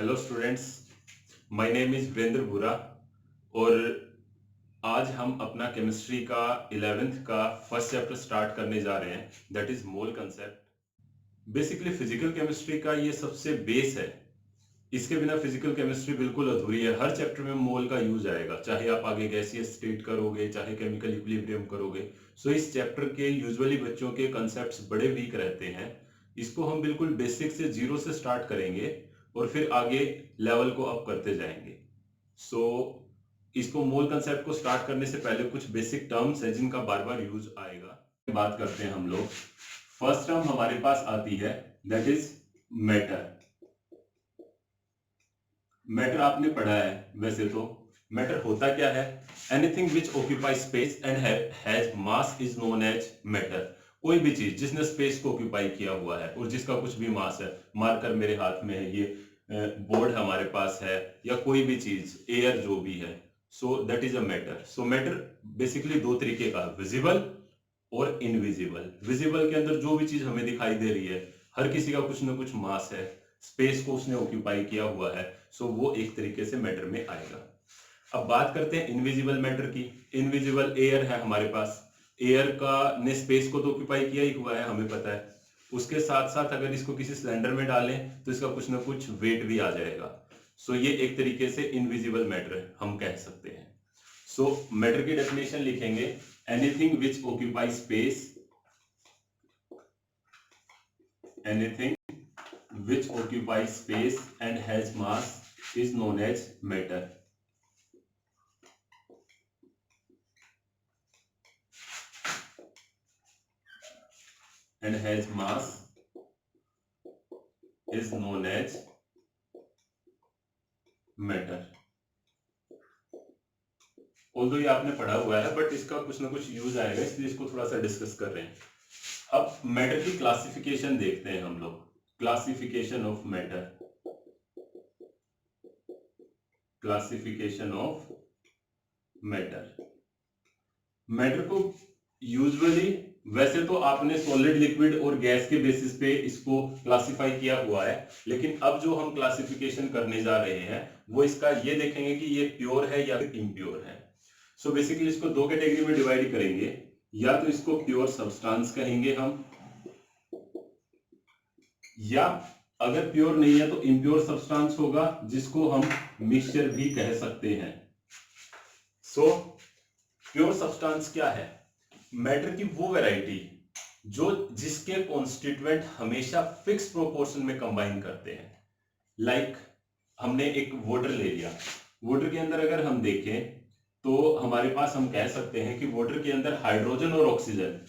Hello students, my name is Virendra Bura और आज हम अपना केमिस्ट्री का 11th का फर्स्ट चैप्टर स्टार्ट करने जा रहे हैं, that is mole concept. Basically physical chemistry का ये सबसे बेस है। इसके बिना फिजिकल केमिस्ट्री बिल्कुल अधूरी है। हर चैप्टर में मोल का यूज आएगा, चाहे आप आगे गैसियस स्टेट करोगे, चाहे केमिकल इक्विलिब्रियम करोगे। सो इस चैप्टर के यूजुअली बच्चों के कंसेप्ट्स बड़े वीक रहते हैं। इसको हम बिल्कुल बेसिक से जीरो से स्टार्ट करेंगे और फिर आगे लेवल को अप करते जाएंगे। सो इसको मोल कंसेप्ट को स्टार्ट करने से पहले कुछ बेसिक टर्म्स है जिनका बार बार यूज आएगा। बात करते हैं हम लोग। फर्स्ट टर्म हमारे पास आती है, दैट इज मैटर। मैटर आपने पढ़ा है वैसे तो। मैटर होता क्या है? Anything which occupy space and has mass is known as matter. कोई भी चीज जिसने स्पेस को ऑक्यूपाई किया हुआ है और जिसका कुछ भी मास है, मार्कर मेरे हाथ में है, ये बोर्ड हमारे पास है, या कोई भी चीज, एयर जो भी है, so that is a matter. So matter basically दो तरीके का, विजिबल और इनविजिबल। विजिबल के अंदर जो भी चीज हमें दिखाई दे रही है, हर किसी का कुछ ना कुछ मास है, स्पेस को उसने ऑक्यूपाई किया हुआ है, सो वो एक तरीके से मैटर में आएगा। अब बात करते हैं इनविजिबल मैटर की। इनविजिबल एयर है हमारे पास। एयर का ने स्पेस को तो ऑक्यूपाई किया ही हुआ है, हमें पता है। उसके साथ साथ अगर इसको किसी सिलेंडर में डालें तो इसका कुछ ना कुछ वेट भी आ जाएगा। सो ये एक तरीके से इनविजिबल मैटर हम कह सकते हैं। सो मैटर की डेफिनेशन लिखेंगे, anything which occupy space, anything which occupies space and has mass is known as matter. And has mass is known as matter. Although ये आपने पढ़ा हुआ है बट इसका कुछ ना कुछ यूज आएगा, इसलिए इसको थोड़ा सा डिस्कस कर रहे हैं। अब मैटर की क्लासिफिकेशन देखते हैं हम लोग। Classification of matter, classification of matter. Matter को यूजुअली, वैसे तो आपने सॉलिड, लिक्विड और गैस के बेसिस पे इसको क्लासिफाई किया हुआ है, लेकिन अब जो हम क्लासिफिकेशन करने जा रहे हैं वो इसका ये देखेंगे कि ये प्योर है या फिर इम्प्योर है। सो बेसिकली इसको दो कैटेगरी में डिवाइड करेंगे, या तो इसको प्योर सब्सटेंस कहेंगे हम, या अगर प्योर नहीं है तो इम्प्योर सब्सटेंस होगा, जिसको हम मिक्सचर भी कह सकते हैं। सो प्योर सब्सटेंस क्या है? मैटर की वो वैरायटी जो जिसके कॉन्स्टिट्यूएंट हमेशा फिक्स प्रोपोर्शन में कंबाइन करते हैं। लाइक हमने एक वाटर ले लिया। वाटर के अंदर अगर हम देखें तो हमारे पास, हम कह सकते हैं कि वाटर के अंदर हाइड्रोजन और ऑक्सीजन,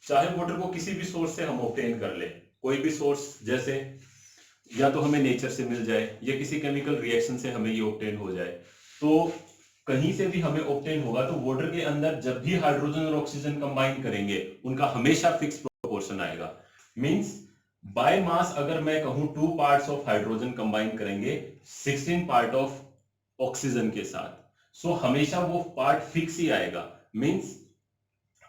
चाहे वाटर को किसी भी सोर्स से हम ऑब्टेन कर ले, कोई भी सोर्स, जैसे या तो हमें नेचर से मिल जाए या किसी केमिकल रिएक्शन से हमें ये ऑब्टेन हो जाए, तो कहीं से भी हमें ऑब्टेन होगा, तो वाटर के अंदर जब भी हाइड्रोजन और ऑक्सीजन कंबाइन करेंगे उनका हमेशा फिक्स प्रोपोर्शन आएगा। मींस बाय मास अगर मैं कहूं 2 पार्ट्स ऑफ हाइड्रोजन कंबाइन करेंगे 16 पार्ट ऑफ ऑक्सीजन के साथ, सो हमेशा वो पार्ट फिक्स ही आएगा। Means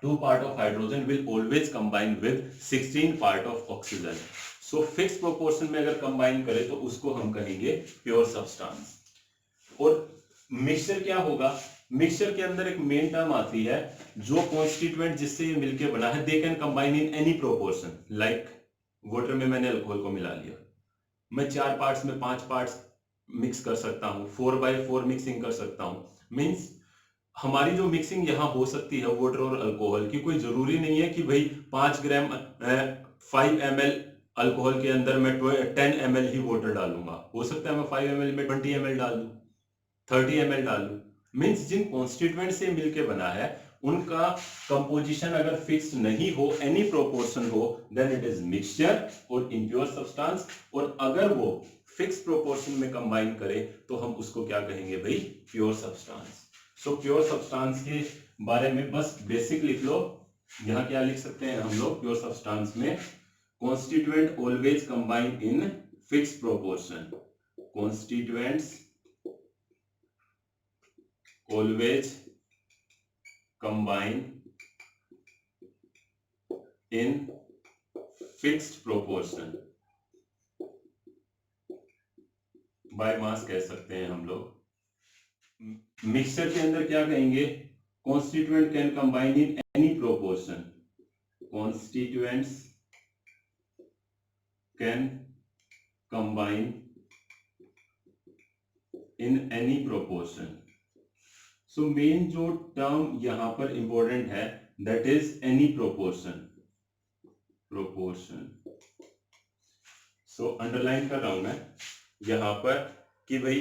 2 part of hydrogen will always combine with 16 part of oxygen. So fix proportion में अगर कंबाइन करें तो उसको हम कहेंगे प्योर सब्सटेंस। और मिक्सचर क्या होगा? मिक्सचर के अंदर एक मेन टर्म आती है, जो कॉन्स्टिट्यूएंट जिससे ये मिलके बना है, they can combine in any proportion. Like water में मैंने अल्कोहल को मिला लिया, मैं 4 पार्ट्स में 5 पार्ट्स मिक्स कर सकता हूं, 4/4 मिक्सिंग कर सकता हूं। मींस हमारी जो मिक्सिंग यहाँ हो सकती है वाटर और अल्कोहल की, कोई जरूरी नहीं है कि भाई 5 ग्राम 5 ml अल्कोहल के अंदर मैं 10 ml ही वाटर डालूंगा। हो सकता है मैं 5 ml में 20 ml डाल दूं, 30 ml डाल दूं। मीन्स जिन कॉन्स्टिट्यूएंट से मिलके बना है उनका कंपोजिशन अगर फिक्स नहीं हो, एनी प्रोपोर्शन हो, देन इट इज मिक्सचर और इम्प्योर सब्सटेंस। और अगर वो फिक्स प्रोपोर्शन में कंबाइन करे तो हम उसको क्या कहेंगे भाई? Pure substance. So pure substance के बारे में बस बेसिक लिख लो। यहां क्या लिख सकते हैं हम लोग प्योर सब्सटेंस में? Constituent always combine in fix proportion. Constituents always combine in fixed proportion. By mass कह सकते हैं हम लोग। मिक्सचर के अंदर क्या कहेंगे, constituent can combine in any proportion, constituents can combine in any proportion. So main जो टर्म यहां पर इंपॉर्टेंट है that is any proportion, proportion. So underline कर रहा हूं मैं यहां पर कि भाई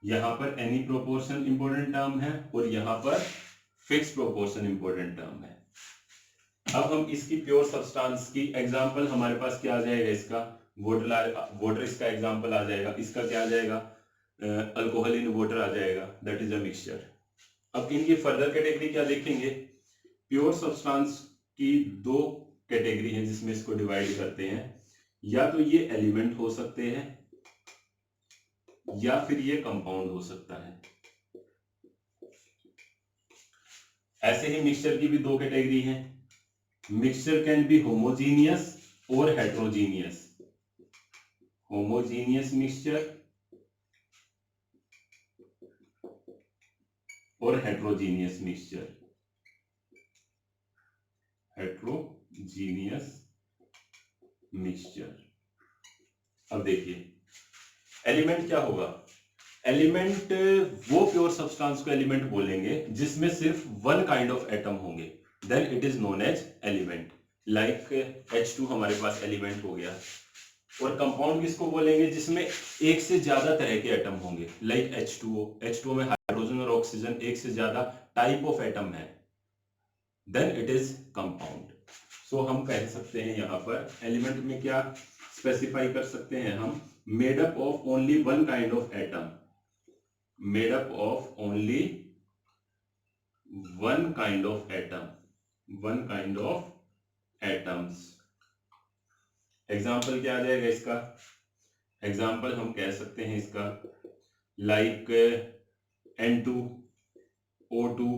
यहां पर एनी प्रोपोर्शन इंपॉर्टेंट टर्म है और यहां पर फिक्स प्रोपोर्शन इंपॉर्टेंट टर्म है। अब हम इसकी प्योर सब्सटेंस की एग्जांपल हमारे पास क्या आ जाएगा, इसका वाटर इसका एग्जांपल आ जाएगा। इसका क्या आ जाएगा, अल्कोहल इन वाटर आ जाएगा, दैट इज अ मिक्सचर। अब इनकी फर्दर कैटेगरी क्या देखेंगे, प्योर सब्सटेंस की दो कैटेगरी है जिसमें इसको डिवाइड करते हैं, या तो ये एलिमेंट हो सकते हैं या फिर ये कंपाउंड हो सकता है। ऐसे ही मिक्सचर की भी दो कैटेगरी है, मिक्सचर कैन बी होमोजीनियस और हेट्रोजीनियस। होमोजीनियस मिक्सचर और हेट्रोजीनियस मिक्सचर, हेट्रोजीनियस मिक्सचर। अब देखिए एलिमेंट क्या होगा, एलिमेंट वो प्योर सब्सटेंस को एलिमेंट बोलेंगे जिसमें सिर्फ वन काइंड ऑफ एटम होंगे, then it is known as element. Like H2 हमारे पास एलिमेंट हो गया। और कंपाउंड किसको बोलेंगे, जिसमें एक से ज्यादा तरह के एटम होंगे, लाइक H2O। H2O में हाइड्रोजन और ऑक्सीजन एक से ज्यादा टाइप ऑफ एटम है, देन इट इज कंपाउंड। सो हम कह सकते हैं यहां पर एलिमेंट में क्या स्पेसिफाई कर सकते हैं हम, made up of only one kind of atom, made up of only one kind of atom, one kind of atoms। Example क्या आ जाएगा इसका, एग्जाम्पल हम कह सकते हैं इसका like N2O2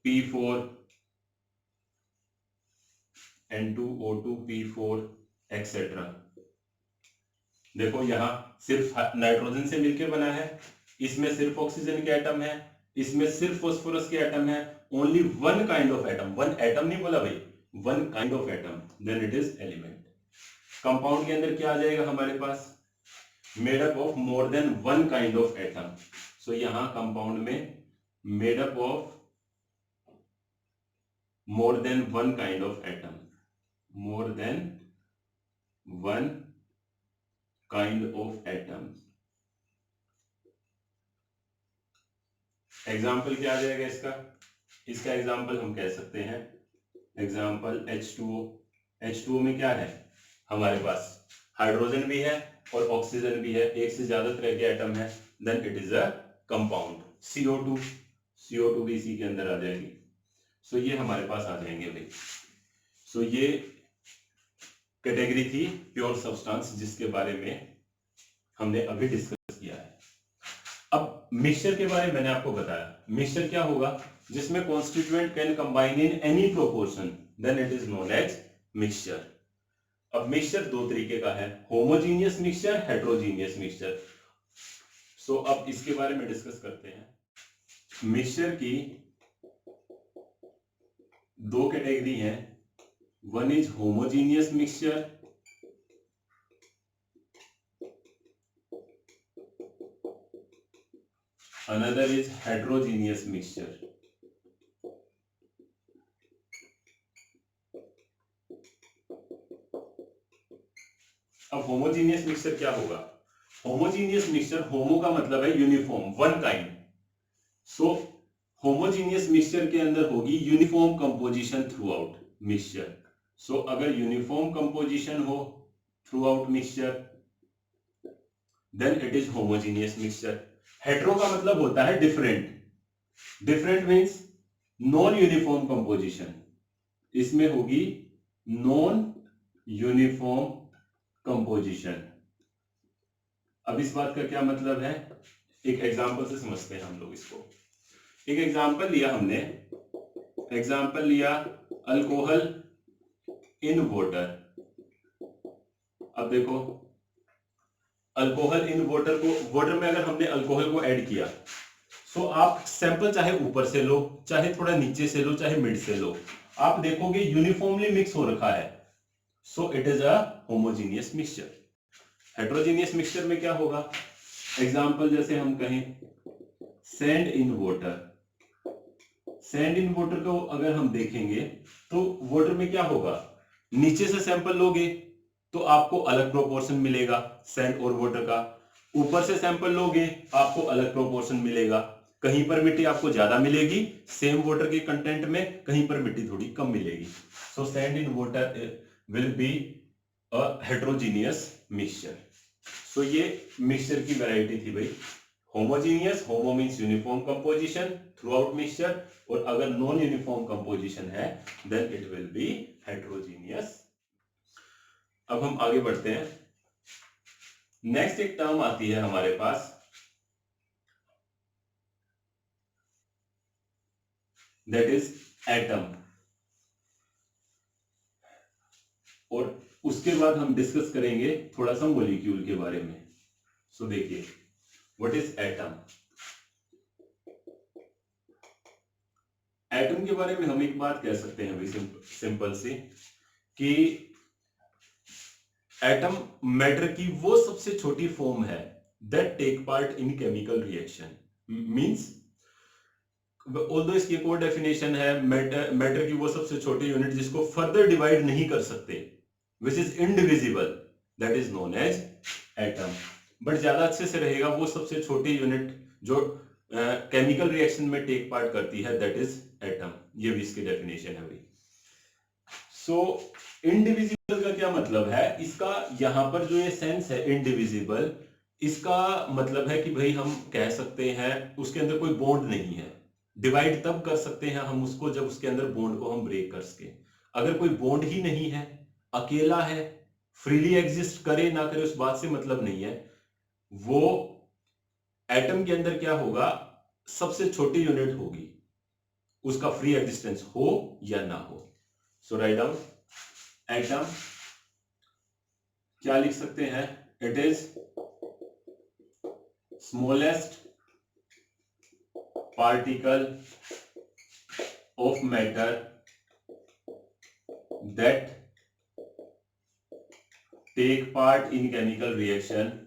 P4, N2O2 P4 etcetera. देखो यहां सिर्फ नाइट्रोजन से मिलकर बना है, इसमें सिर्फ ऑक्सीजन के एटम है, इसमें सिर्फ फास्फोरस के एटम है, only one kind of atom, one atom नहीं बोला भाई, one kind of atom, then it is element. Compound के अंदर क्या आ जाएगा हमारे पास, made up of more than one kind of atom. So यहां कंपाउंड में made up of more than one kind of atom, more than one kind of atom. Example क्या आ जाएगा इसका, इसका एग्जाम्पल हम कह सकते हैं एग्जाम्पल H2O। H2O में क्या है हमारे पास, हाइड्रोजन भी है और ऑक्सीजन भी है, एक से ज्यादा तरह के एटम है, then it is a compound. CO2, CO2 भी इसी के अंदर आ जाएगी। सो ये हमारे पास आ जाएंगे भाई। सो ये कैटेगरी थी प्योर सब्सटेंस जिसके बारे में हमने अभी डिस्कस किया है। अब मिक्सचर के बारे में मैंने आपको बताया, मिक्सचर क्या होगा, जिसमें constituent can combine in any proportion, then it is known as mixture. अब मिक्सचर दो तरीके का है, homogeneous mixture, heterogeneous mixture. So अब इसके बारे में डिस्कस करते हैं। मिक्सचर की दो कैटेगरी हैं, one is homogeneous mixture, another is heterogeneous mixture। अब होमोजीनियस मिक्सचर क्या होगा, होमोजीनियस मिक्सचर, होमो का मतलब है uniform, one kind. So homogeneous mixture के अंदर होगी uniform composition throughout mixture. So अगर यूनिफॉर्म कंपोजिशन हो throughout mixture, then it is homogeneous mixture. Hetero का मतलब होता है different, different means non uniform composition, इसमें होगी नॉन यूनिफॉर्म कंपोजिशन। अब इस बात का क्या मतलब है, एक एग्जांपल से समझते हैं हम लोग इसको। एक एग्जांपल लिया हमने, एग्जांपल लिया अल्कोहल इन वाटर। अब देखो अल्कोहल इन वाटर को, वाटर में अगर हमने अल्कोहल को ऐड किया, सो आप सैंपल चाहे ऊपर से लो, चाहे थोड़ा नीचे से लो, चाहे मिड से लो, आप देखोगे यूनिफॉर्मली मिक्स हो रखा है। So it is a homogeneous mixture. Heterogeneous mixture में क्या होगा? एग्जाम्पल जैसे हम कहें sand in water, sand in water को अगर हम देखेंगे तो वाटर में क्या होगा, नीचे से सैंपल लोगे तो आपको अलग प्रोपोर्शन मिलेगा सैंड और वाटर का, ऊपर से सैंपल लोगे आपको अलग प्रोपोर्शन मिलेगा, कहीं पर मिट्टी आपको ज्यादा मिलेगी सेम वाटर के कंटेंट में, कहीं पर मिट्टी थोड़ी कम मिलेगी। So sand in water will be a heterogeneous mixture. So ये मिक्सचर की वैरायटी थी भाई, homogeneous, homo means uniform composition throughout mixture, और अगर नॉन यूनिफॉर्म कंपोजिशन है then it will be heterogeneous. अब हम आगे बढ़ते हैं। नेक्स्ट एक टर्म आती है हमारे पास, दैट इज एटम, और उसके बाद हम डिस्कस करेंगे थोड़ा सा मॉलिक्यूल के बारे में। सो देखिए व्हाट इज एटम। एटम के बारे में हम एक बात कह सकते हैं भाई सिंपल सी, कि एटम मैटर की वो सबसे छोटी फॉर्म है that take part in chemical reaction. Means although इसकी एक और डेफिनेशन है, मैटर की वो सबसे छोटी यूनिट जिसको फर्दर डिवाइड नहीं कर सकते, which is indivisible, that is known as atom. But ज्यादा अच्छे से रहेगा वो सबसे छोटी यूनिट जो केमिकल रिएक्शन में टेक पार्ट करती है, दैट इज एटम। ये भी इसकी डेफिनेशन है भाई। सो इनडिविजिबल का क्या मतलब है, इसका यहां पर जो ये सेंस है इनडिविजिबल, इसका मतलब है कि भाई हम कह सकते हैं उसके अंदर कोई बॉन्ड नहीं है। डिवाइड तब कर सकते हैं हम उसको जब उसके अंदर बॉन्ड को हम ब्रेक कर सके। अगर कोई बॉन्ड ही नहीं है, अकेला है, फ्रीली एग्जिस्ट करे ना करे उस बात से मतलब नहीं है, वो एटम के अंदर क्या होगा, सबसे छोटी यूनिट होगी, उसका फ्री एग्जिस्टेंस हो या ना हो। सो राइट डाउन एटम, क्या लिख सकते हैं, it is smallest particle of matter that take part in chemical reaction,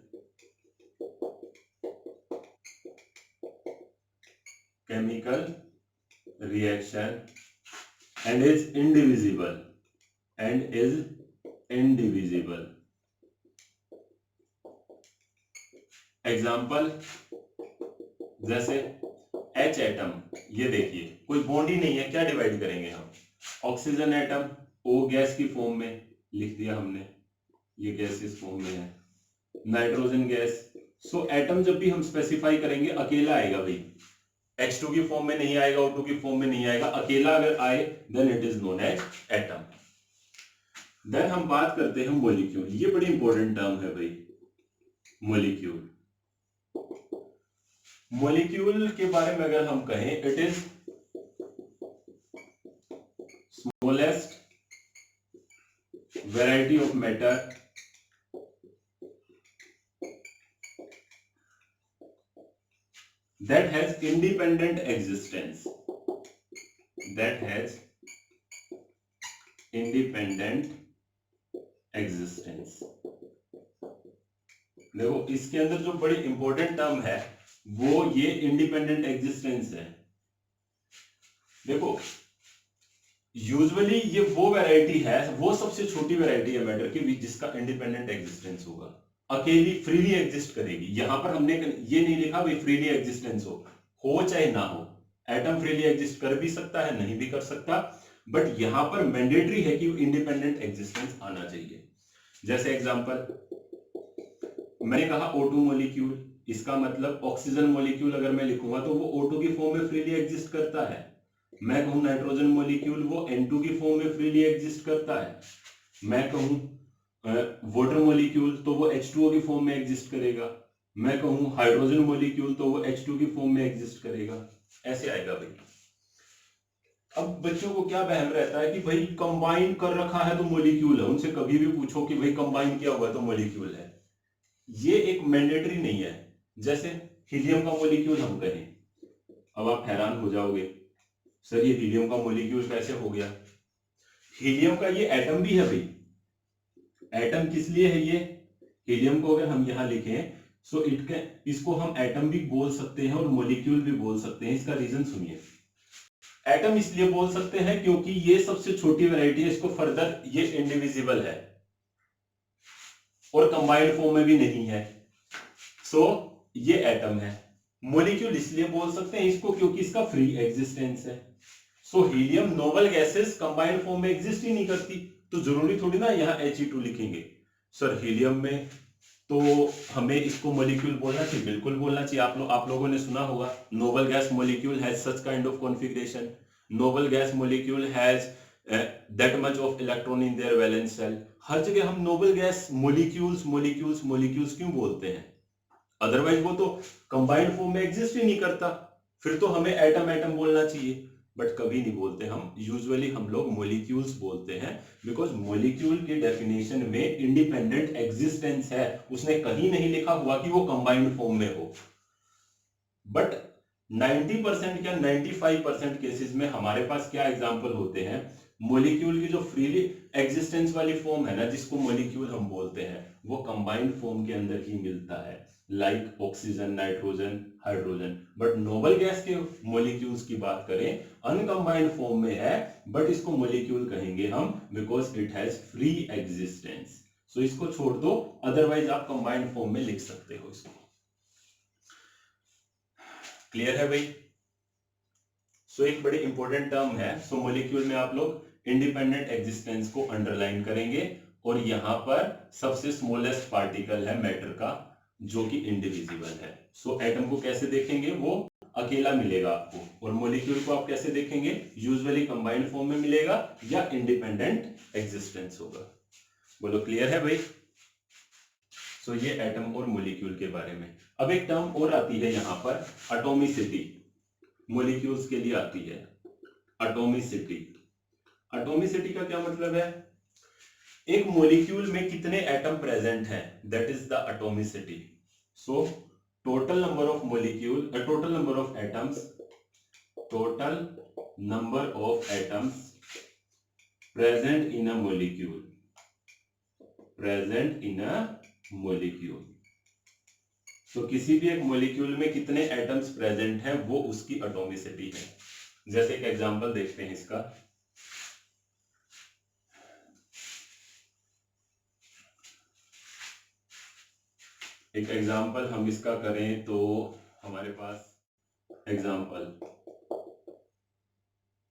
chemical reaction and is indivisible, and is indivisible. Example जैसे H एटम, ये देखिए कोई बॉन्ड ही नहीं है, क्या डिवाइड करेंगे हम, ऑक्सीजन एटम O गैस की फॉर्म में लिख दिया हमने, ये गैस इस फॉर्म में है, नाइट्रोजन गैस। सो एटम जब भी हम स्पेसिफाई करेंगे अकेला आएगा भाई, H2 की फॉर्म में नहीं आएगा, O2 की फॉर्म में नहीं आएगा, अकेला अगर आए then it is known as atom. Then हम बात करते हैं मॉलिक्यूल, ये बड़ी इंपॉर्टेंट टर्म है भाई, मॉलिक्यूल। मॉलिक्यूल के बारे में अगर हम कहें, it is smallest variety of matter that has independent existence, that has independent existence। देखो इसके अंदर जो बड़ी इंपॉर्टेंट टर्म है वो ये इंडिपेंडेंट एग्जिस्टेंस है। देखो यूजुअली ये वो वैरायटी है, वो सबसे छोटी वैरायटी है मैटर की जिसका इंडिपेंडेंट एग्जिस्टेंस होगा, अकेली फ्रीली एग्जिस्ट करेगी। यहां पर हमने ये नहीं लिखा भाई फ्रीली एग्जिस्टेंस हो चाहे ना हो, एटम फ्रीली एग्जिस्ट कर भी सकता है, नहीं भी कर सकता, बट यहां पर मैंडेटरी है कि इंडिपेंडेंट एग्जिस्टेंस आना चाहिए। जैसे एग्जांपल मैंने कहा O2 मॉलिक्यूल, इसका मतलब ऑक्सीजन मॉलिक्यूल अगर मैं लिखूंगा तो वो O2 की फॉर्म में फ्रीली एग्जिस्ट करता है। मैं कहूं नाइट्रोजन मॉलिक्यूल, वो N2 की फॉर्म में फ्रीली एग्जिस्ट करता है। मैं कहूं वाटर मॉलिक्यूल तो वो H2O की फॉर्म में एग्जिस्ट करेगा। मैं कहूं हाइड्रोजन मॉलिक्यूल तो वो H2 की फॉर्म में एग्जिस्ट करेगा। ऐसे आएगा भाई। अब बच्चों को क्या वहम रहता है कि भाई कंबाइन कर रखा है तो मॉलिक्यूल है, उनसे कभी भी पूछो कि भाई कंबाइन किया हुआ तो मॉलिक्यूल है, ये एक मैंडेटरी नहीं है। जैसे हीलियम का मॉलिक्यूल हम कहें, अब आप हैरान हो जाओगे सर ये हीलियम का मॉलिक्यूल कैसे हो गया। हीलियम का ये एटम भी है भाई। एटम किस लिए है ये, हीलियम को अगर हम यहां लिखें सो इसको हम एटम भी बोल सकते हैं और मॉलिक्यूल भी बोल सकते हैं। इसका रीजन सुनिए। एटम इसलिए बोल सकते हैं क्योंकि ये सबसे छोटी वैरायटी है, इसको फर्दर ये इंडिविजिबल है और कंबाइंड फॉर्म में भी नहीं है, सो ये एटम है। मॉलिक्यूल इसलिए बोल सकते हैं इसको क्योंकि इसका फ्री एग्जिस्टेंस है। So helium noble gases combined form में एग्जिस्ट ही नहीं करती, तो जरूरी थोड़ी ना यहाँ He2 लिखेंगे। सर हीलियम में तो हमें इसको मॉलिक्यूल बोलना चाहिए, बिल्कुल बोलना चाहिए। आप लोगों ने सुना होगा noble gas molecule has such kind of configuration, noble gas molecule has that much of electron in their valence shell. हर जगह हम noble gas molecules molecules molecules क्यों बोलते हैं, अदरवाइज वो तो कंबाइंड फॉर्म में एग्जिस्ट ही नहीं करता, फिर तो हमें एटम एटम बोलना चाहिए। बट कभी नहीं बोलते हम, यूजुअली हम लोग मॉलिक्यूल्स बोलते हैं बिकॉज मॉलिक्यूल की डेफिनेशन में इंडिपेंडेंट एग्जिस्टेंस है, उसने कहीं नहीं लिखा हुआ कि वो कंबाइंड फॉर्म में हो। बट 90% या 95% केसेस में हमारे पास क्या एग्जांपल होते हैं, मॉलिक्यूल की जो फ्रीली एग्जिस्टेंस वाली फॉर्म है ना, जिसको मॉलिक्यूल हम बोलते हैं, वो कंबाइंड फॉर्म के अंदर ही मिलता है, like oxygen, nitrogen, hydrogen. But noble gas के मॉलिक्यूल्स की बात करें, अनकंबाइंड फॉर्म में है, बट इसको मॉलिक्यूल कहेंगे हम because it has free existence. So इसको छोड़ दो, अदरवाइज आप कंबाइंड फॉर्म में लिख सकते हो इसको। क्लियर है भाई। सो एक बड़ी इंपॉर्टेंट टर्म है, सो मॉलिक्यूल में आप लोग इंडिपेंडेंट एग्जिस्टेंस को अंडरलाइन करेंगे, और यहां पर सबसे स्मॉलेस्ट पार्टिकल है मैटर का जो कि इंडिविजिबल है। सो एटम को कैसे देखेंगे, वो अकेला मिलेगा आपको, और मॉलिक्यूल को आप कैसे देखेंगे, यूजुअली कंबाइंड फॉर्म में मिलेगा या इंडिपेंडेंट एग्जिस्टेंस होगा। बोलो क्लियर है भाई। सो ये एटम और मॉलिक्यूल के बारे में। अब एक टर्म और आती है यहां पर, एटॉमिसिटी, मॉलिक्यूल्स के लिए आती है एटॉमिसिटी। एटॉमिसिटी का क्या मतलब है, एक मॉलिक्यूल में कितने एटम प्रेजेंट हैं, that is the atomicity. So total number of molecule, total number of atoms, total number of atoms present in a molecule, present in a molecule. तो किसी भी एक मॉलिक्यूल में कितने एटम्स प्रेजेंट हैं वो उसकी एटॉमिसिटी है। जैसे एक एग्जांपल देखते हैं इसका, एक एग्जांपल हम इसका करें तो हमारे पास एग्जांपल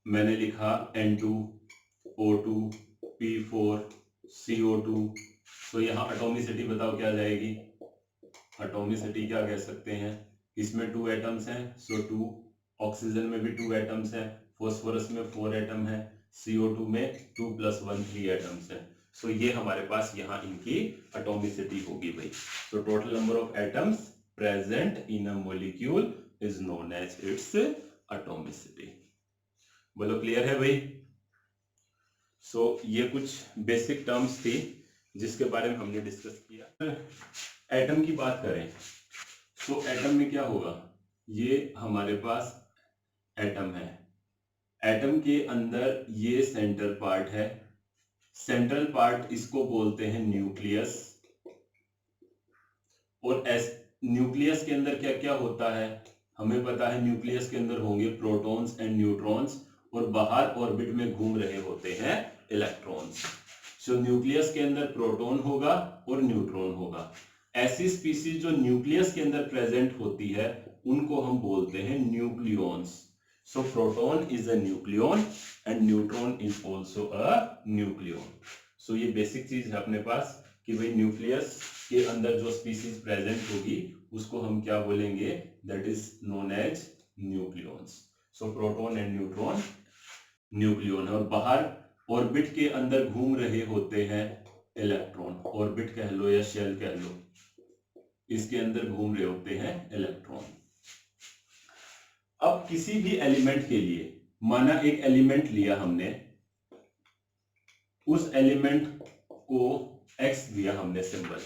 मैंने लिखा N2O2 P4 CO2। तो यहाँ एटॉमिसिटी बताओ क्या जाएगी, एटॉमिसिटी क्या कह सकते हैं, इसमें 2 एटम्स हैं, सो 2, ऑक्सीजन में भी 2 एटम्स हैं, फॉस्फोरस में 4 एटम है, CO2 में 2 + 1 3 एटम्स हैं। सो ये हमारे पास यहाँ इनकी एटॉमिसिटी होगी भाई। So total number of atoms present in a molecule is known as its atomicity. बोलो क्लियर है भाई। सो ये कुछ बेसिक टर्म्स थी जिसके बारे में हमने डिस्कस किया। एटम की बात करें तो एटम में क्या होगा, ये हमारे पास एटम है, एटम के अंदर ये सेंटर पार्ट है, सेंट्रल पार्ट इसको बोलते हैं न्यूक्लियस। और न्यूक्लियस के अंदर क्या क्या होता है हमें पता है, न्यूक्लियस के अंदर होंगे प्रोटॉन्स एंड न्यूट्रॉन्स, और बाहर ऑर्बिट में घूम रहे होते हैं इलेक्ट्रॉन्स। सो न्यूक्लियस के अंदर प्रोटॉन होगा और न्यूट्रॉन होगा। ऐसी स्पीसीज जो न्यूक्लियस के अंदर प्रेजेंट होती है उनको हम बोलते हैं nucleons. So proton is a nucleon and neutron is also a nucleon. So ये बेसिक चीज है अपने पास कि भाई न्यूक्लियस के अंदर जो स्पीसीज प्रेजेंट होगी उसको हम क्या बोलेंगे, that is known as nucleons. So proton and neutron nucleon है, और बाहर ऑर्बिट के अंदर घूम रहे होते हैं इलेक्ट्रॉन, ऑर्बिट कह लो या शेल कह लो, इसके अंदर घूम रहे होते हैं इलेक्ट्रॉन। अब किसी भी एलिमेंट के लिए, माना एक एलिमेंट लिया हमने, उस एलिमेंट को x दिया हमने सिंबल,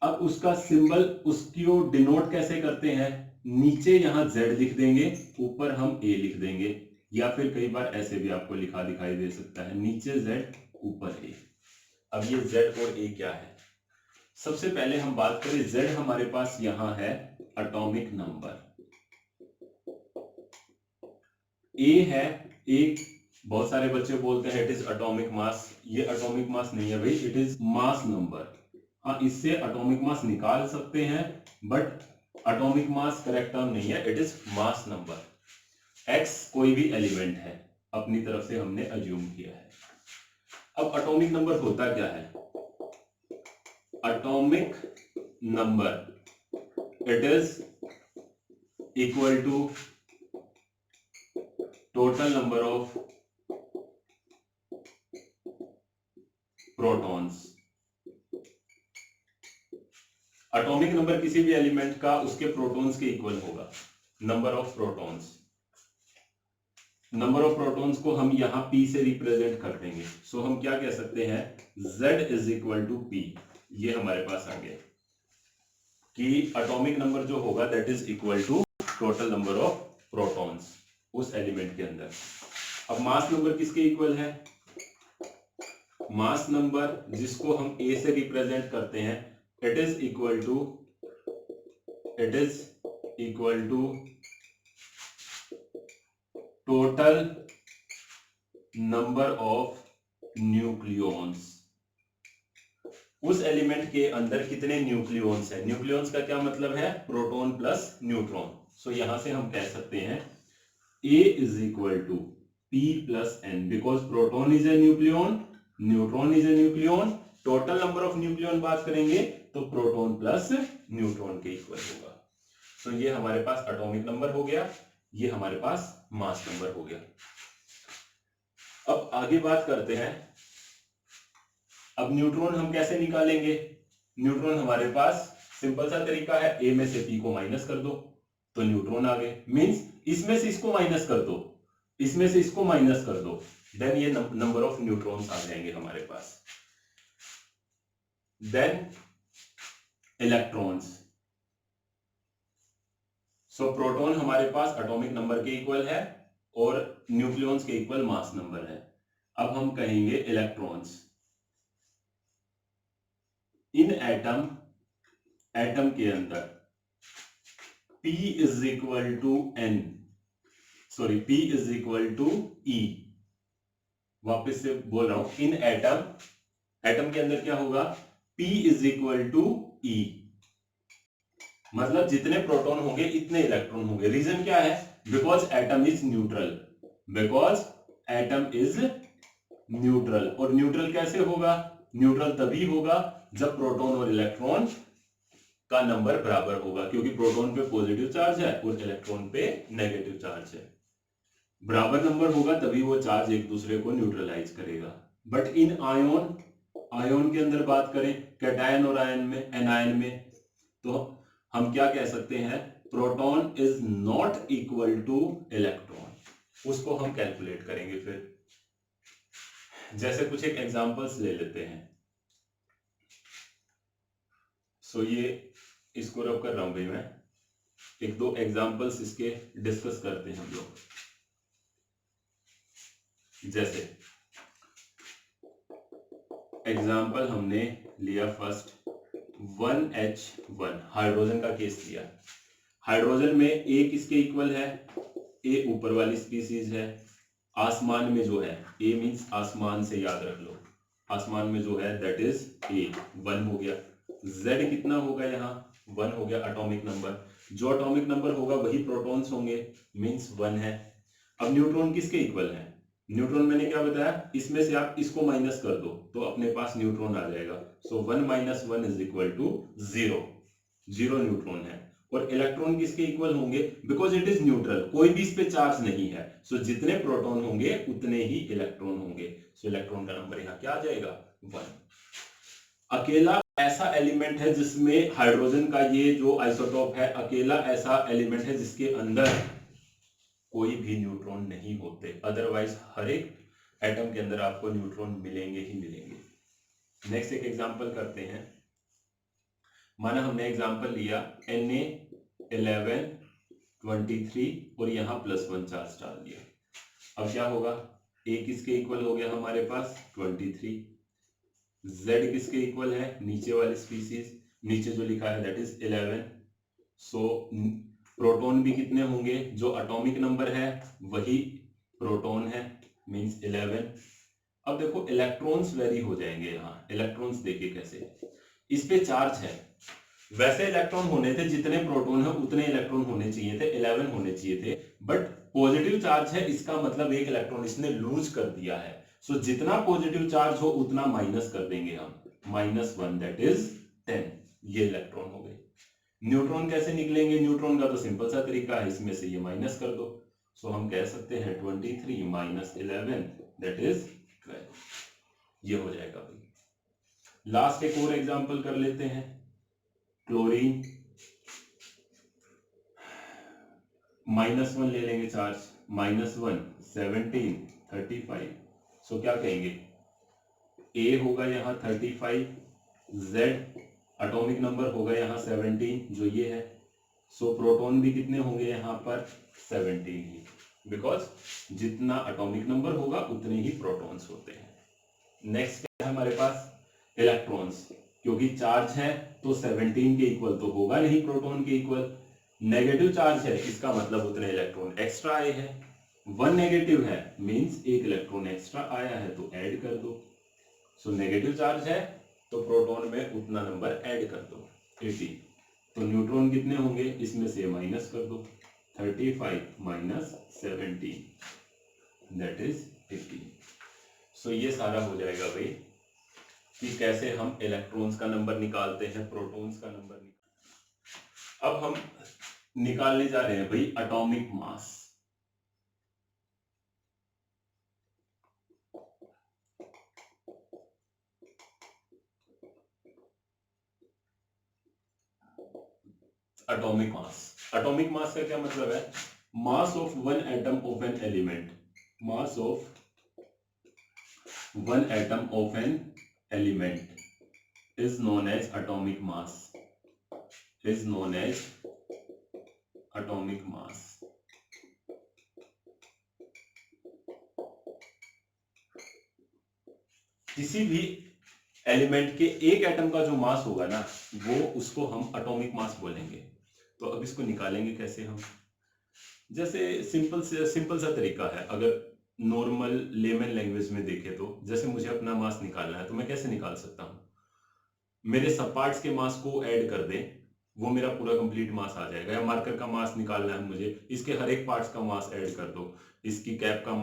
अब उसका सिंबल उसको डिनोट कैसे करते हैं, नीचे यहां Z लिख देंगे, ऊपर हम A लिख देंगे, या फिर कई बार ऐसे भी आपको लिखा दिखाई दे सकता है, नीचे Z ऊपर A। अब ये Z और A क्या है, सबसे पहले हम बात करें, Z हमारे पास यहां है एटॉमिक नंबर, A है एक, बहुत सारे बच्चे बोलते हैं इट इज एटॉमिक मास, ये एटॉमिक मास नहीं है भाई, इट इज मास नंबर। हाँ, इससे एटॉमिक मास निकाल सकते हैं, but atomic mass correct term नहीं है, it is mass number. X कोई भी एलिमेंट है, अपनी तरफ से हमने अज्यूम किया है। अब एटॉमिक नंबर होता क्या है, atomic number it is equal to total number of protons. Atomic number किसी भी एलिमेंट का उसके प्रोटॉन्स के इक्वल होगा, number of protons. Number of protons को हम यहां P से रिप्रेजेंट कर देंगे, सो हम क्या कह सकते हैं, Z is equal to P। ये हमारे पास आ गया कि एटॉमिक नंबर जो होगा that is equal to total number of protons उस एलिमेंट के अंदर। अब मास नंबर किसके इक्वल है, मास नंबर जिसको हम A से रिप्रेजेंट करते हैं, it is equal to total number of nucleons. उस एलिमेंट के अंदर कितने न्यूक्लियॉन्स है, न्यूक्लियॉन्स का क्या मतलब है, प्रोटॉन प्लस न्यूट्रॉन। सो यहां से हम कह सकते हैं A is equal to P plus N, because proton is a nucleon, neutron is a nucleon, total number of nucleon बात करेंगे तो प्रोटॉन प्लस न्यूट्रॉन के इक्वल होगा। तो ये हमारे पास एटॉमिक नंबर हो गया, ये हमारे पास मास नंबर हो गया। अब आगे बात करते हैं, अब न्यूट्रॉन हम कैसे निकालेंगे, न्यूट्रॉन हमारे पास सिंपल सा तरीका है, A में से P को माइनस कर दो तो न्यूट्रॉन आ गए, मींस इसमें से इसको माइनस कर दो, इसमें से इसको माइनस कर दो, देन ये नंबर ऑफ न्यूट्रॉन्स आ जाएंगे हमारे पास। देन इलेक्ट्रॉन्स, सो प्रोटॉन हमारे पास एटॉमिक नंबर के इक्वल है और न्यूक्लियॉन्स के इक्वल मास नंबर है। अब हम कहेंगे इलेक्ट्रॉन्स इन एटम, एटम के अंदर P is equal to N, sorry P is equal to E। वापस से बोल रहा हूं, इन एटम, एटम के अंदर क्या होगा, P is equal to E, मतलब जितने प्रोटॉन होंगे इतने इलेक्ट्रॉन होंगे। रीजन क्या है, because atom is neutral, because atom is neutral. और न्यूट्रल कैसे होगा, न्यूट्रल तभी होगा जब प्रोटॉन और इलेक्ट्रॉन का नंबर बराबर होगा, क्योंकि प्रोटॉन पे पॉजिटिव चार्ज है और इलेक्ट्रॉन पे नेगेटिव चार्ज है। बराबर नंबर होगा तभी वो चार्ज एक दूसरे को न्यूट्रलाइज करेगा। बट इन आयोन, आयोन के अंदर बात करें कैटायन और आयन में, एनायन में, तो हम क्या कह सकते हैं, proton is not equal two electron. उसको हम कैलकुलेट करेंगे फिर, जैसे कुछ एक एग्जांपल्स ले लेते हैं। सो ये इसको रब कर रहा हूं भाई मैं, एक दो एग्जांपल्स इसके डिस्कस करते हैं हम लोग। जैसे एग्जांपल हमने लिया फर्स्ट 1H1 हाइड्रोजन का केस लिया। हाइड्रोजन में A किसके इक्वल है, A ऊपर वाली स्पीसीज है, आसमान में जो है, A मींस आसमान से याद रख लो, आसमान में जो है दैट इज A, 1 हो गया। Z कितना होगा, यहाँ 1 हो गया एटॉमिक नंबर, जो एटॉमिक नंबर होगा वही प्रोटॉन्स होंगे, मींस 1 है। अब न्यूट्रॉन किसके इक्वल है, न्यूट्रॉन मैंने क्या बताया, इसमें से आप इसको माइनस कर दो तो अपने पास न्यूट्रॉन आ जाएगा। सो 1 - 1 इज इक्वल टू 0, 0 न्यूट्रॉन है। और इलेक्ट्रॉन किसके इक्वल होंगे, बिकॉज इट इज न्यूट्रल, कोई भी इस पे चार्ज नहीं है, सो जितने प्रोटॉन होंगे उतने ही इलेक्ट्रॉन होंगे। सो इलेक्ट्रॉन का नंबर यहाँ क्या आ जाएगा, 1। अकेला ऐसा एलिमेंट है जिसमें हाइड्रोजन का ये जो आइसोटोप है, अकेला ऐसा एलिमेंट है जिसके अंदर कोई भी न्यूट्रॉन नहीं होते, अदरवाइज हर एक एटम के अंदर आपको न्यूट्रॉन मिलेंगे ही मिलेंगे। नेक्स्ट एक एग्जांपल करते हैं, माना हमने एग्जांपल लिया Na1123 और यहां +1 चार्ज डाल दिया। अब क्या होगा, A किसके इक्वल हो गया हमारे पास 23, Z किसके इक्वल है, नीचे वाली स्पीसीज, नीचे जो लिखा है दैट इज 11। सो प्रोटॉन भी कितने होंगे, जो एटॉमिक नंबर है वही प्रोटॉन है, मींस 11। अब देखो इलेक्ट्रॉन्स वेरी हो जाएंगे, यहाँ इलेक्ट्रॉन्स देखिए कैसे, इस पे चार्ज है, वैसे इलेक्ट्रॉन होने थे जितने प्रोटॉन है उतने इलेक्ट्रॉन होने चाहिए थे, 11 होने चाहिए थे, बट पॉजिटिव चार्ज है, इसका मतलब एक इलेक्ट्रॉन इसने लूज कर दिया है। सो जितना पॉजिटिव चार्ज हो उतना माइनस कर देंगे हम, -1 दैट इज 10, ये इलेक्ट्रॉन हो गए। न्यूट्रॉन कैसे निकलेंगे, न्यूट्रॉन का तो सिंपल सा तरीका है, इसमें से ये माइनस कर दो। सो हम कह सकते हैं 23 - 11 दैट इज 12, ये हो जाएगा भाई। लास्ट एक और एग्जांपल कर लेते हैं, क्लोरीन, -1 ले लेंगे चार्ज, -1 17 35। सो क्या कहेंगे, ए होगा यहाँ 35, जेड एटॉमिक नंबर होगा यहाँ 17 जो ये है। सो प्रोटॉन भी कितने होंगे यहाँ पर 17 ही, बिकॉज जितना एटॉमिक नंबर होगा उतने ही प्रोटॉन्स होते हैं। नेक्स्ट क्या है हमारे पास, इलेक्ट्रॉन्स, क्योंकि चार्ज है तो 17 के इक्वल तो होगा नहीं प्रोटॉन के इक्वल, नेगेटिव चार्ज है इसका मतलब उतने इलेक्ट्रॉन एक्स्ट्रा आए हैं, 1 नेगेटिव है मींस एक इलेक्ट्रॉन एक्स्ट्रा आया है तो ऐड कर दो। सो नेगेटिव चार्ज है तो प्रोटॉन में उतना नंबर ऐड कर दो 18, तो न्यूट्रॉन कितने होंगे, इसमें से माइनस कर दो, 35 - 17 दैट इज 18। सो ये सारा हो जाएगा भाई कि कैसे हम इलेक्ट्रॉन्स का नंबर निकालते हैं, प्रोटॉन्स का नंबर अब हम निकालने जा रहे हैं भाई atomic mass. Atomic mass, atomic mass का क्या मतलब है, mass of one atom of an element, mass of one atom of an element is known as atomic mass, is known as atomic mass। किसी भी एलिमेंट के एक atom का जो मास होगा ना वो उसको हम एटॉमिक मास बोलेंगे। तो अब इसको निकालेंगे कैसे हम, जैसे सिंपल सा तरीका है, अगर नॉर्मल लेमन लैंग्वेज में देखें तो जैसे मुझे अपना मास निकालना है तो मैं कैसे निकाल सकता हूं, मेरे सब पार्ट्स के मास को ऐड कर दें, वो मेरा पूरा कंप्लीट मास आ जाएगा। या मार्कर का मास निकालना है मुझे, इसके हर एक पार्ट्स का मास ऐड कर दो, इसकी कैप का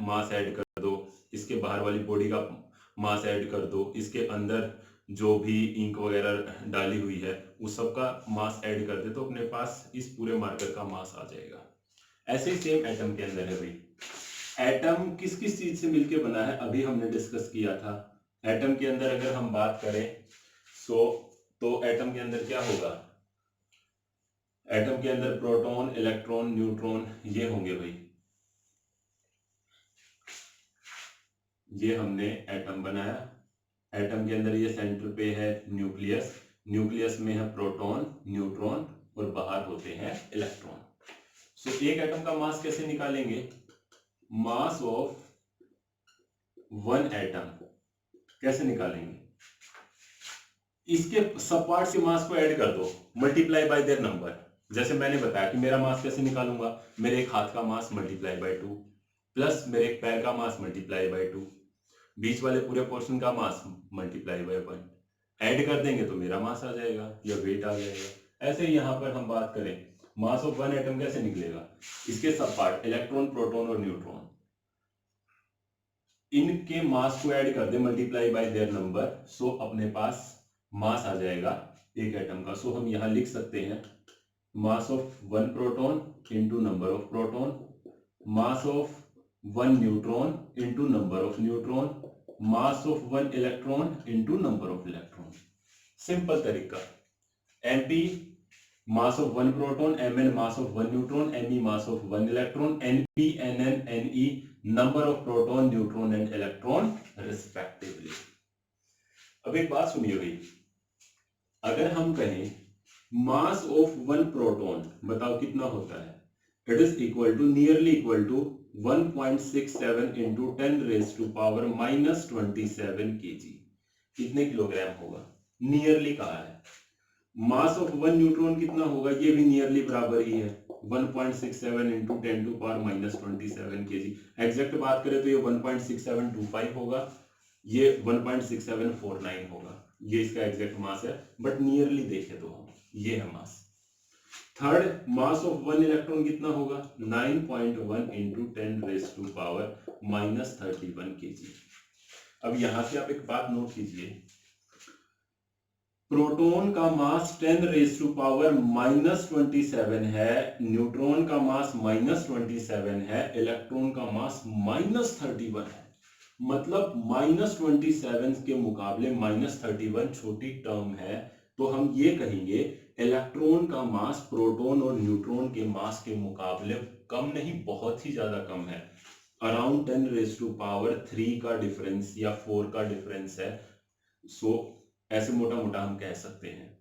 मास ऐड कर दो, इसके बाहर वाली बॉडी का मास ऐड कर दो, इसके अंदर जो भी इंक वगैरह डाली हुई है उस सब का मास ऐड कर दे, तो अपने पास इस पूरे मार्कर का मास आ जाएगा। ऐसे ही सेम एटम के अंदर है भाई। एटम किस किस चीज से मिलकर बना है अभी हमने डिस्कस किया था। एटम के अंदर अगर हम बात करें तो एटम के अंदर क्या होगा, एटम के अंदर प्रोटॉन, इलेक्ट्रॉन, न्यूट्रॉन ये होंगे भाई। ये हमने एटम बनाया, एटम के अंदर ये सेंटर पे है न्यूक्लियस, न्यूक्लियस में है प्रोटॉन, न्यूट्रॉन और बाहर होते हैं इलेक्ट्रॉन। सो एक एटम का मास कैसे निकालेंगे, मास ऑफ वन एटम कैसे निकालेंगे, इसके सब पार्ट्स के मास को ऐड कर दो, मल्टीप्लाई बाय देयर नंबर। जैसे मैंने बताया कि मेरा मास कैसे निकालूंगा, मेरे एक हाथ का मास मल्टीप्लाई बाय 2 प्लस मेरे एक पैर का मास मल्टीप्लाई बाय 2, बीच वाले पूरे पोर्शन का मास मल्टीप्लाई बाय 1, ऐड कर देंगे तो मेरा मास आ जाएगा या वेट आ जाएगा। ऐसे ही यहाँ पर हम बात करें मास ऑफ वन एटम कैसे निकलेगा, इसके सब पार्ट इलेक्ट्रॉन, प्रोटॉन और न्यूट्रॉन, इनके मास को ऐड कर दे multiply by their number, so अपने पास मास आ जाएगा एक एटम का। सो हम यहां लिख सकते हैं mass of one proton into number of proton, mass of one neutron into number of neutron, mass of one electron into number of electron. Simple तरीका, Mp mass of one proton, Mn mass of one neutron, Me mass of one electron, Np Nn Ne number of proton, neutron and electron respectively. अब एक बात सुनिए भाई, अगर हम कहें मास of one proton, बताओ कितना होता है? It is equal to, nearly equal to 1.67 into 10 raise to power -27 kg। कितने किलोग्राम होगा? नियरली कहा है। मास ऑफ वन न्यूट्रॉन कितना होगा? ये भी नियरली बराबर ही है, 1.67 into 10 to power -27 kg। Exact बात करें तो ये 1.6725 होगा, ये 1.6749 होगा, ये इसका एग्जैक्ट मास है, बट नियरली देखें तो हम, ये है mass. Third, mass of one electron कितना होगा? 9.1 into 10 raise to power -31 kg। अब यहां से आप एक बात नोट कीजिए, प्रोटॉन का मास 10 रेज टू पावर -27 है, न्यूट्रॉन का मास -27 है, इलेक्ट्रॉन का मास -31 है। मतलब -27 के मुकाबले -31 छोटी टर्म है, तो हम ये कहेंगे इलेक्ट्रॉन का मास प्रोटॉन और न्यूट्रॉन के मास के मुकाबले कम नहीं, बहुत ही ज्यादा कम है। अराउंड 10 रेज टू पावर 3 का डिफरेंस या 4 का डिफरेंस है। सो ऐसे मोटा मोटा हम कह सकते हैं।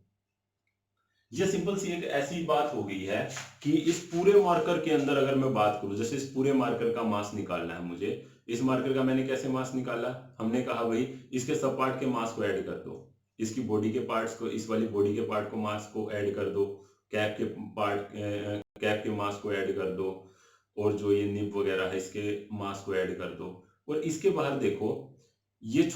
ये सिंपल सी एक ऐसी बात हो गई है कि इस पूरे मार्कर के अंदर अगर मैं बात करूं, जैसे इस पूरे मार्कर का मास निकालना है मुझे, इस मार्कर का मैंने कैसे मास निकाला? हमने कहा भाई इसके सब पार्ट के मास को ऐड कर दो, इसकी बॉडी के पार्ट्स को, इस वाली बॉडी के पार्ट को मास को ऐड कर दो, कैप के पार्ट, कैप के मास को ऐड कर दो, और जो ये निब वगैरह है इसके मास को ऐड कर दो। और इसके बाहर देखो, ये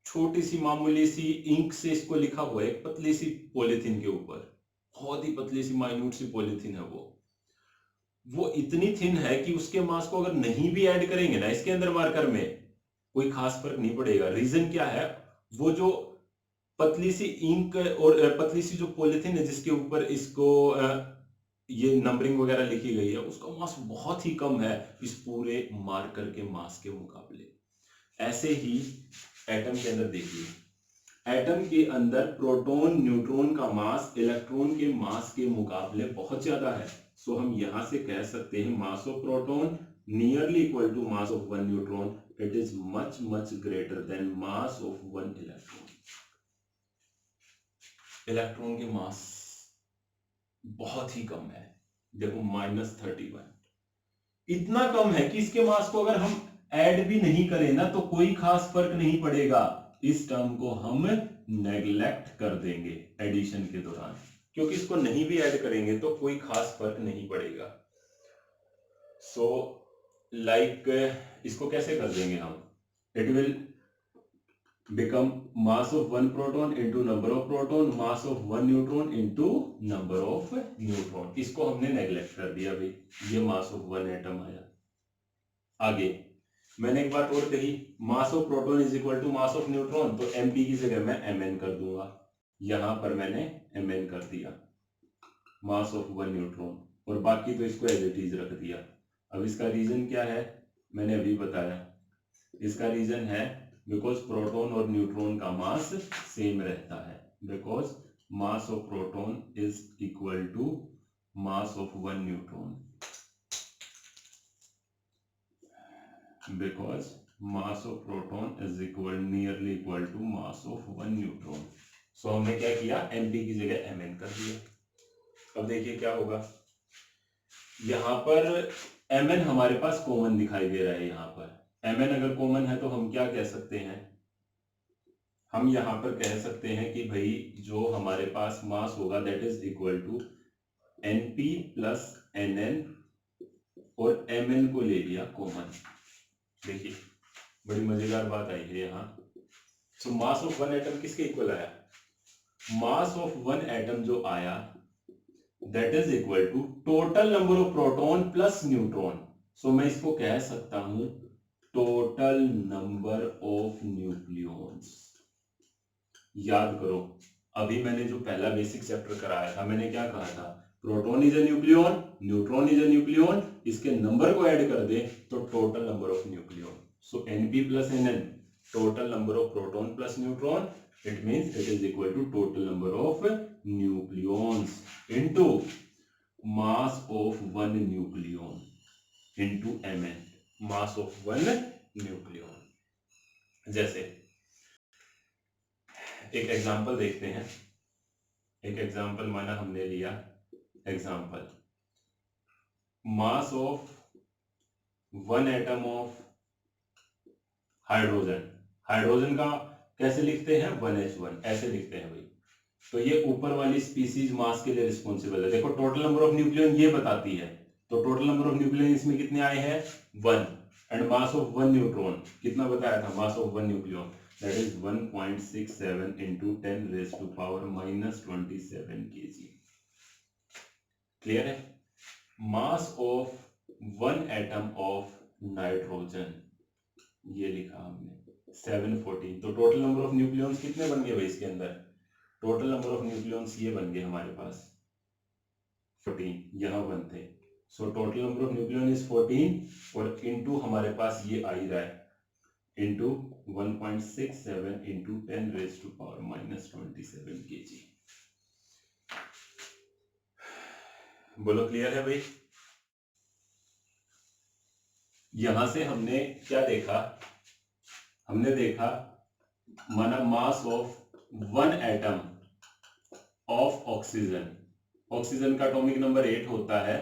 छोटी सी मामूली सी इंक से इसको लिखा हुआ है, एक पतली सी पॉलिथीन के ऊपर, बहुत ही पतली सी माइन्यूट सी पॉलिथीन है, वो इतनी थिन है कि उसके मास को अगर नहीं भी ऐड करेंगे ना इसके अंदर मार्कर में, कोई खास फर्क नहीं पड़ेगा। रीजन क्या है? वो जो पतली सी इंक और पतली सी जो पॉलिथीन है जिसके ऊपर इसको ये नंबरिंग वगैरह लिखी गई है, उसका मास बहुत ही कम है इस पूरे मार्कर के मास के मुकाबले। ऐसे ही एटम के अंदर देखिए, एटम के अंदर प्रोटॉन न्यूट्रॉन का मास इलेक्ट्रॉन के मास के मुकाबले बहुत ज्यादा है। सो हम यहां से कह सकते हैं mass of proton nearly equal to mass of one neutron, it is much much greater than mass of one electron. Electron के मास बहुत ही कम है, देखो -31, इतना कम है कि इसके मास को अगर हम ऐड भी नहीं करें ना तो कोई खास फर्क नहीं पड़ेगा, इस टर्म को हम नेग्लेक्ट कर देंगे एडिशन के दौरान, क्योंकि इसको नहीं भी ऐड करेंगे तो कोई खास फर्क नहीं पड़ेगा। सो लाइक इसको कैसे कर देंगे हम? It will become mass of one proton into number of proton, mass of one neutron into number of neutron। इसको हमने नेग्लेक्ट कर दिया भाई, ये मास ऑफ वन एटम आया। आगे मैंने एक बात और कही, mass of proton is equal to mass of neutron, तो mp की जगह मैं mn कर दूंगा, यहां पर मैंने mn कर दिया, मास ऑफ वन न्यूट्रॉन, और बाकी तो इसको एज इट इज रख दिया। अब इसका रीजन क्या है? मैंने अभी बताया, इसका रीजन है बिकॉज प्रोटॉन और न्यूट्रॉन का मास सेम रहता है, because mass of proton is equal to mass of one neutron, because mass of proton is equal nearly equal to mass of one neutron. So हमने क्या किया? mp की जगह mn कर दिया। अब देखिए क्या होगा, यहां पर mn हमारे पास कॉमन दिखाई दे रहा है, यहां पर mn अगर कॉमन है तो हम क्या कह सकते हैं? हम यहां पर कह सकते हैं कि भाई जो हमारे पास मास होगा that is equal to np plus nn, और mn को ले लिया कॉमन। देखिए बड़ी मजेदार बात आई है यहाँ। So mass of one atom किसके इक्वल आया? मास ऑफ वन एटम जो आया that is equal to total number of proton plus neutron. So मैं इसको कह सकता हूं टोटल नंबर ऑफ न्यूक्लियॉन्स। याद करो अभी मैंने जो पहला बेसिक चैप्टर कराया था, मैंने क्या कहा था? Proton is a nucleon, neutron is a nucleon, इसके नंबर को ऐड कर दे तो total number of nucleon. So np plus nn, total number of proton plus neutron, it means it is equal to total number of nucleons into mass of one nucleon into mn, mass of one nucleon. जैसे एक example देखते हैं। एक example माना हमने लिया, example mass of one atom of hydrogen. Hydrogen का कैसे लिखते हैं, 1H1 ऐसे लिखते हैं भाई। तो ये ऊपर वाली स्पीसीज मास के लिए रिस्पॉन्सिबल है। देखो टोटल नंबर ऑफ न्यूक्लियन ये बताती है, तो टोटल नंबर ऑफ न्यूक्लियन इसमें कितने आए हैं, 1। And mass of one neutron कितना बताया था, mass of one nucleon that is 1.67 into 10 raised to power -27 kg। Clear है। Mass of one atom of nitrogen ये लिखा हमने 714। तो टोटल नंबर ऑफ न्यूक्लियॉन्स कितने बन गए भाई इसके अंदर, टोटल नंबर ऑफ न्यूक्लियॉन्स ये बन गए हमारे पास 14, यहाँ बनते। सो total number of nucleon is 14 और इनटू हमारे पास ये आ ही रहा है into 1.67 into 10 raised to power -27 kg। बोलो क्लियर है भाई। यहां से हमने क्या देखा, हमने देखा माना मास of one atom of oxygen. Oxygen का एटॉमिक नंबर 8 होता है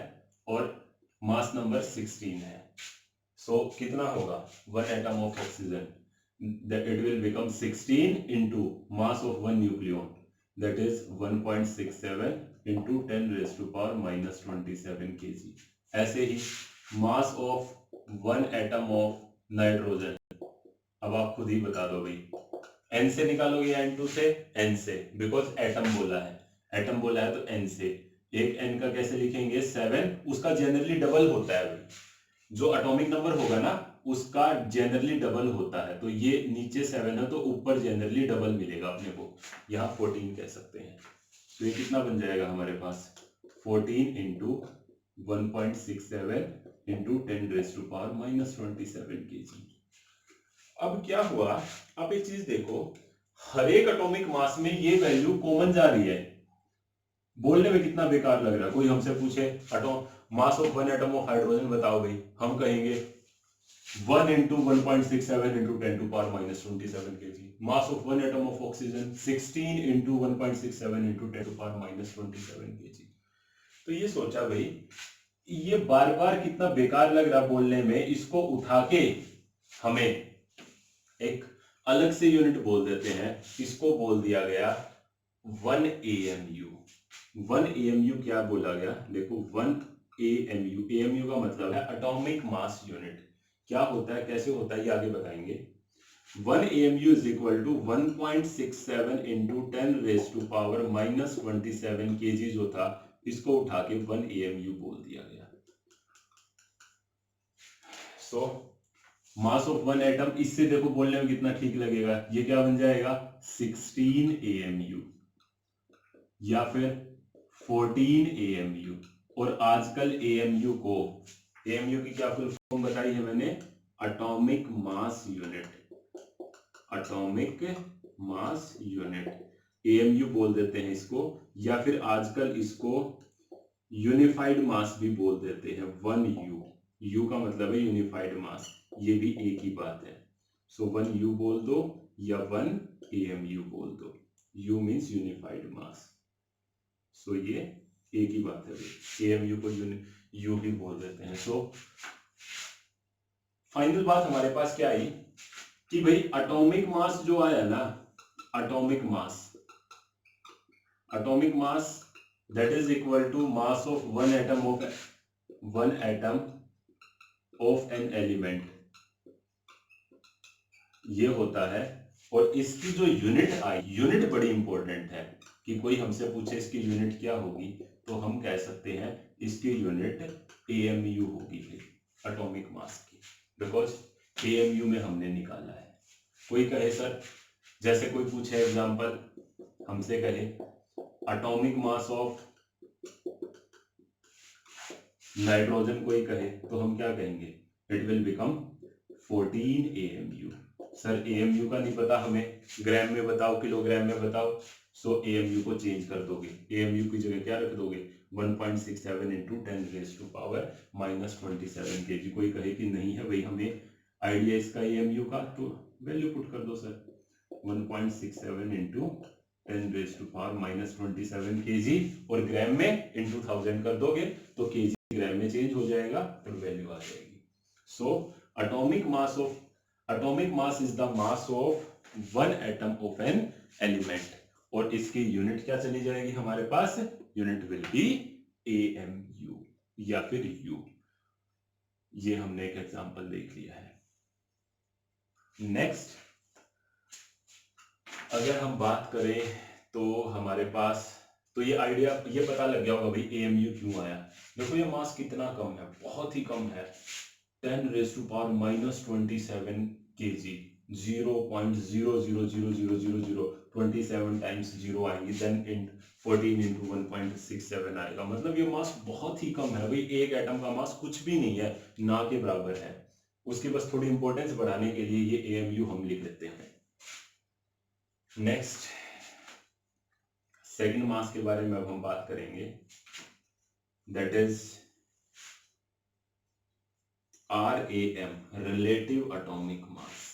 और मास नंबर 16 है। सो कितना होगा, one atom of oxygen that it will become 16 into mass of one nucleon that is 1.67 into 10 raised to power -27 kg। ऐसे ही mass of one atom of nitrogen, अब आप खुद ही बता दो भाई, n से निकालोगे या n2 से, n से, बिकॉज एटम बोला है, एटम बोला है तो n से। एक n का कैसे लिखेंगे 7, उसका जनरली डबल होता है भाई, जो एटॉमिक नंबर होगा ना उसका जनरली डबल होता है। तो ये नीचे 7 है तो ऊपर जनरली डबल मिलेगा अपने को, यहाँ 14 कह सकते हैं। तो ये कितना बन जाएगा हमारे पास 14 into 1.67 into 10 raised to power -27 kg। अब क्या हुआ, आप एक चीज देखो, हर एक एटॉमिक मास में ये वैल्यू कॉमन जा रही है। बोलने में कितना बेकार लग रहा है, कोई हमसे पूछे मास of one atom of hydrogen बताओ भाई, हम कहेंगे 1 into 1.67 into 10 to power -27 kg। Mass of one atom of oxygen 16 into 1.67 into 10 to power -27 kg। तो ये सोचा भाई, ये बार बार कितना बेकार लग रहा बोलने में, इसको उठा के हमें एक अलग से यूनिट बोल देते हैं। इसको बोल दिया गया 1 AMU। 1 AMU क्या बोला गया, देखो 1 AMU, AMU का मतलब है एटॉमिक मास यूनिट। क्या होता है, कैसे होता है, ये आगे बताएंगे। 1 AMU is equal to 1.67 into 10 raised to power -27 kg जो था, इसको उठा के 1 AMU बोल दिया गया। सो मास ऑफ वन एटम, इससे देखो बोलने में कितना ठीक लगेगा, ये क्या बन जाएगा 16 AMU या फिर 14 AMU। और आजकल AMU को, AMU की क्या फुल फॉर्म बताई है मैंने, atomic mass unit. Atomic mass unit AMU बोल देते हैं इसको, या फिर आजकल इसको यूनिफाइड मास भी बोल देते हैं 1U। U का मतलब है यूनिफाइड मास, ये भी एक ही बात है। सो 1U बोल दो या 1 AMU बोल दो, U मीन्स यूनिफाइड मास। सो ये एक ही बात है, AMU को U भी बोल देते हैं। सो फाइनल बात हमारे पास क्या आई कि भाई एटॉमिक मास जो आया ना, atomic mass that is equal to mass of one atom of an element, ये होता है। और इसकी जो यूनिट आई, यूनिट बड़ी इंपॉर्टेंट है कि कोई हमसे पूछे इसकी यूनिट क्या होगी, तो हम कह सकते हैं इसकी यूनिट AMU होगी एटॉमिक मास की, बिकॉज AMU में हमने निकाला है। कोई कहे सर, जैसे कोई पूछे एग्जांपल हमसे कहे एटॉमिक मास ऑफ नाइट्रोजन, कोई कहे तो हम क्या कहेंगे, it will become 14 AMU। Sir AMU का नहीं पता हमें, ग्राम में बताओ, किलोग्राम में बताओ। सो AMU को चेंज कर दोगे, AMU की जगह क्या रख दोगे 1.67 into 10 raised to power -27 kg। कोई कहे कि नहीं है भाई हमें आइडिया इसका AMU का, तो वैल्यू पुट कर दो सर, 1.67 इंटू 10⁻⁻27 kg, और ग्राम में इंटू 1000 कर दोगे तो kg ग्राम में चेंज हो जाएगा और वैल्यू आ जाएगी. सो atomic mass is the mass of one atom of an element, और इसकी यूनिट क्या चली जाएगी हमारे पास, यूनिट विल बी AMU या फिर U. ये हमने एक एग्जांपल देख लिया है. नेक्स्ट अगर हम बात करें तो हमारे पास, तो ये आइडिया, ये पता लग गया होगा भाई AMU क्यों आया. देखो ये मास कितना कम है, बहुत ही कम है, 10⁻⁻27 kg, 0.00000027 टाइम्स जीरो आएंगी, देन 14 इंटू 1.67 आएगा. मतलब ये मास बहुत ही कम है भाई, एक एटम का मास कुछ भी नहीं है, ना के बराबर है. उसकी बस थोड़ी इंपॉर्टेंस बढ़ाने के लिए ये AMU हम लिख लेते हैं. नेक्स्ट सेकंड मास के बारे में अब हम बात करेंगे, that is RAM, relative atomic mass.